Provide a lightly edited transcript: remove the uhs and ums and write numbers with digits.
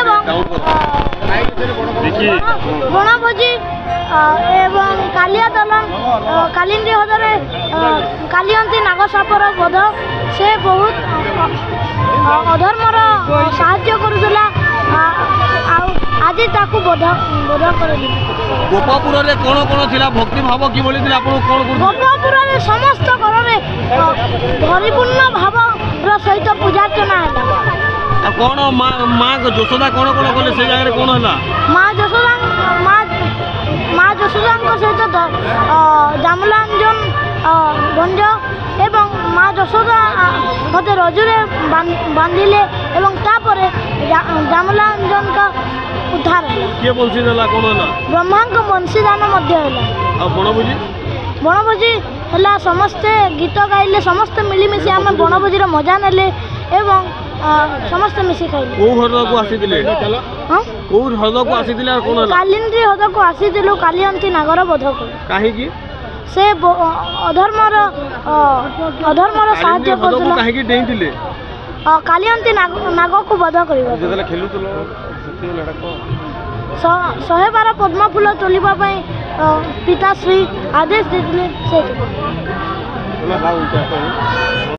এবং বনভোজি এবং কালিয়া দলন কালিন্দী হ্রদরে কালিয়ন্তী নাগସାପର ବଧ ସେ ବହୁତ ଅଧର୍ମର ସାହାଯ୍ୟ କରୁଥିଲା ଆଉ ଆଜି ତାକୁ ବଧ କରିଦେଲା। ଗୋପପୁରରେ କ'ଣ କ'ଣ ଥିଲା ଭକ୍ତି ଭାବ କିଭଳି ଥିଲା ଆପଣ କ'ଣ ଗୋପପୁରରେ ସମସ୍ତ ଘରରେ ପରିପୂର୍ଣ୍ଣ ଭାବର ସହିତ ପୂଜାର୍ଚ୍ଚନା ହେଲା। ଆଉ କ'ଣ ମା ଯଶୋଦା କ'ଣ କ'ଣ କଲେ ସେ ଜାଗାରେ କ'ଣ ହେଲା? ମା ଯଶୋଦାଙ୍କ ସହିତ ଜାମଲାଞ୍ଜନ ଭଞ୍ଜ ଏବଂ ମା ଯଶୋଦା ମୋତେ ରଜରେ ବାନ୍ଧିଲେ ଏବଂ ତାପରେ ଜାମଲାଞ୍ଜନଙ୍କ ଉଦ୍ଧାର ହେଲା। କିଏ ବଂଶୀ ଦେଲା କ'ଣ ହେଲା? ବ୍ରହ୍ମାଙ୍କ ବଂଶୀଦାନ ମଧ୍ୟ ହେଲା। ଆଉ ବଣଭୋଜି ହେଲା ସମସ୍ତେ ଗୀତ ଗାଇଲେ ସମସ୍ତେ ମିଳିମିଶି ଆମେ ବଣଭୋଜିର ମଜା ନେଲେ ଏବଂ ସମସ୍ତେ ମିଶି ଖାଇଲେ। କୋଉ ହ୍ରଦକୁ ଆସିଥିଲେ? କୋଉ ହ୍ରଦକୁ ଆସିଥିଲେ ଆଉ କ'ଣ ହେଲା? କାଲିନ୍ଦୀ ହ୍ରଦକୁ ଆସିଥିଲୁ କାଲିୟନ୍ତୀ ନାଗର ବଧ କରୁ। କାହିଁକି? ସେ ଅଧର୍ମର ସାହାଯ୍ୟ କରୁଥିଲା। କାହିଁକି ଡେଇଁଥିଲେ? କାଲିୟନ୍ତୀ ନାଗକୁ ବଧ କରିବା। 112 ପଦ୍ମ ଫୁଲ ତୋଳିବା ପାଇଁ ପିତାଶ୍ରୀ ଆଦେଶ ଦେଇଥିଲେ।